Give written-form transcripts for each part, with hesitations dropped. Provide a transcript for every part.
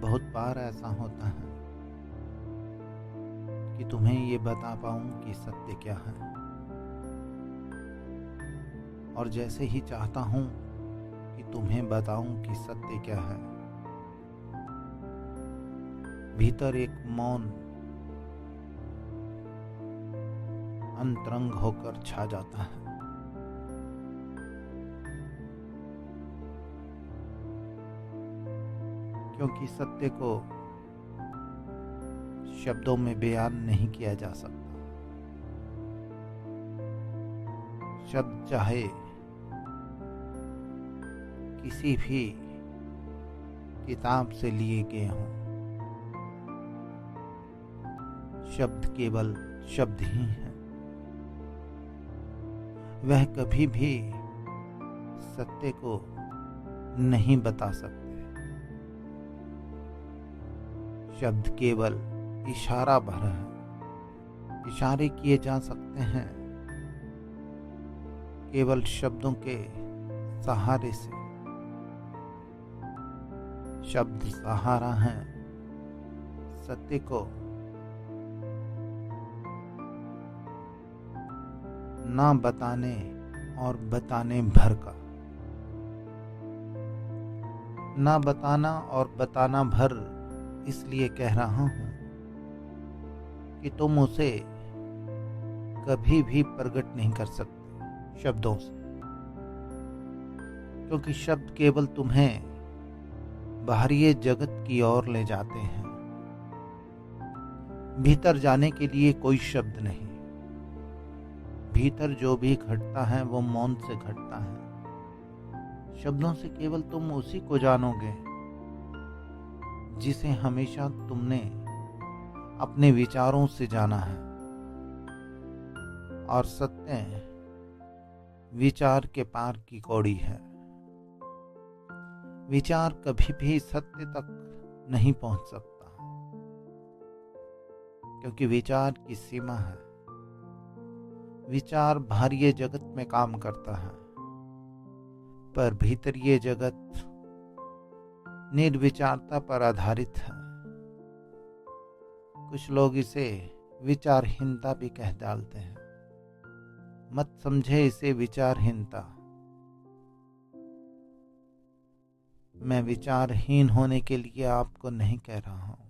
बहुत बार ऐसा होता है कि तुम्हें ये बता पाऊं कि सत्य क्या है, और जैसे ही चाहता हूं कि तुम्हें बताऊं कि सत्य क्या है, भीतर एक मौन अंतरंग होकर छा जाता है। क्योंकि सत्य को शब्दों में बयान नहीं किया जा सकता। शब्द चाहे किसी भी किताब से लिए गए हों, शब्द केवल शब्द ही हैं। वह कभी भी सत्य को नहीं बता सकते। शब्द केवल इशारा भर है। इशारे किए जा सकते हैं केवल शब्दों के सहारे से। शब्द सहारा हैं सत्य को ना बताने और बताने भर का। ना बताना और बताना भर इसलिए कह रहा हूं कि तुम उसे कभी भी प्रकट नहीं कर सकते शब्दों से, क्योंकि शब्द केवल तुम्हें बाहरी जगत की ओर ले जाते हैं। भीतर जाने के लिए कोई शब्द नहीं। भीतर जो भी घटता है वो मौन से घटता है। शब्दों से केवल तुम उसी को जानोगे जिसे हमेशा तुमने अपने विचारों से जाना है। और सत्य विचार के पार की कौड़ी है। विचार कभी भी सत्य तक नहीं पहुंच सकता, क्योंकि विचार की सीमा है। विचार बाहरी जगत में काम करता है, पर भीतरीय जगत निर्विचारता पर आधारित है। कुछ लोग इसे विचारहीनता भी कह डालते हैं। मत समझे इसे विचारहीनता। मैं विचारहीन होने के लिए आपको नहीं कह रहा हूं।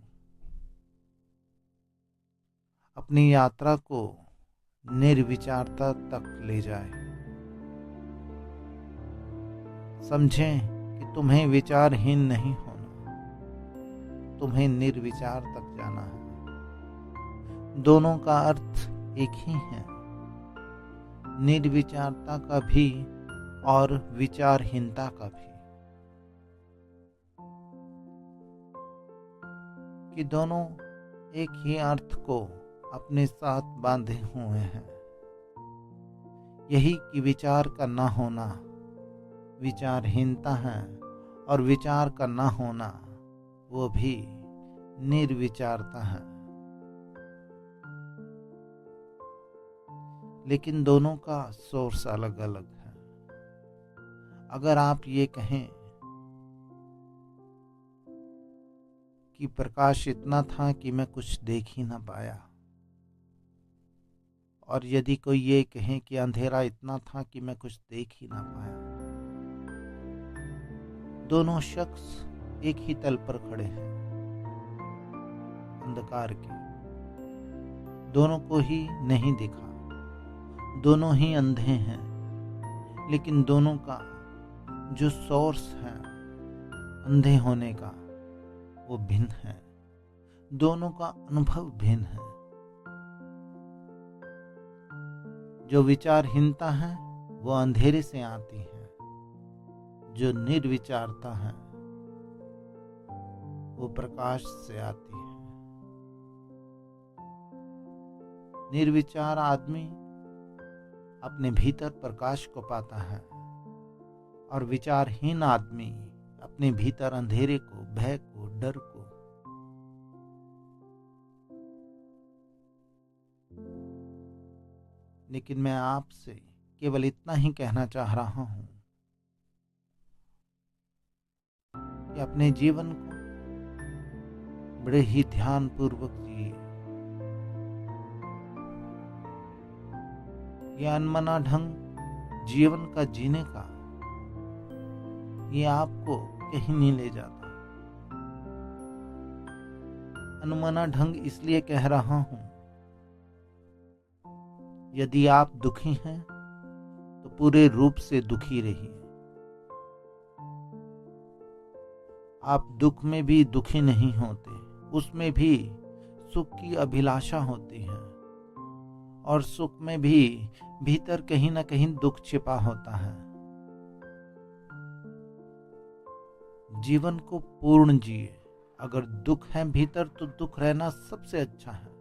अपनी यात्रा को निर्विचारता तक ले जाए। समझें कि तुम्हें विचारहीन नहीं होना, तुम्हें निर्विचार तक जाना है। दोनों का अर्थ एक ही है, निर्विचारता का भी और विचारहीनता का भी। कि दोनों एक ही अर्थ को अपने साथ बांधे हुए हैं। यही कि विचार का ना होना विचारहीनता है, और विचार का ना होना वो भी निर्विचारता है। लेकिन दोनों का सोर्स अलग अलग है। अगर आप ये कहें कि प्रकाश इतना था कि मैं कुछ देख ही ना पाया, और यदि कोई ये कहे कि अंधेरा इतना था कि मैं कुछ देख ही ना पाया, दोनों शख्स एक ही तल पर खड़े हैं, अंधकार के। दोनों को ही नहीं दिखा, दोनों ही अंधे हैं, लेकिन दोनों का जो सोर्स है अंधे होने का वो भिन्न है। दोनों का अनुभव भिन्न है। जो विचारहीनता है वो अंधेरे से आती है, जो निर्विचारता है वो प्रकाश से आती है। निर्विचार आदमी अपने भीतर प्रकाश को पाता है, और विचारहीन आदमी अपने भीतर अंधेरे को, भय को, डर को। लेकिन मैं आपसे केवल इतना ही कहना चाह रहा हूं कि अपने जीवन को बड़े ही ध्यान पूर्वक जिए। यह अनमना ढंग जीवन का जीने का, ये आपको कहीं नहीं ले जाता। अनमना ढंग इसलिए कह रहा हूं, यदि आप दुखी हैं तो पूरे रूप से दुखी रहिए। आप दुख में भी दुखी नहीं होते, उसमें भी सुख की अभिलाषा होती है, और सुख में भी भीतर कहीं ना कहीं दुख छिपा होता है। जीवन को पूर्ण जिए। अगर दुख है भीतर तो दुख रहना सबसे अच्छा है।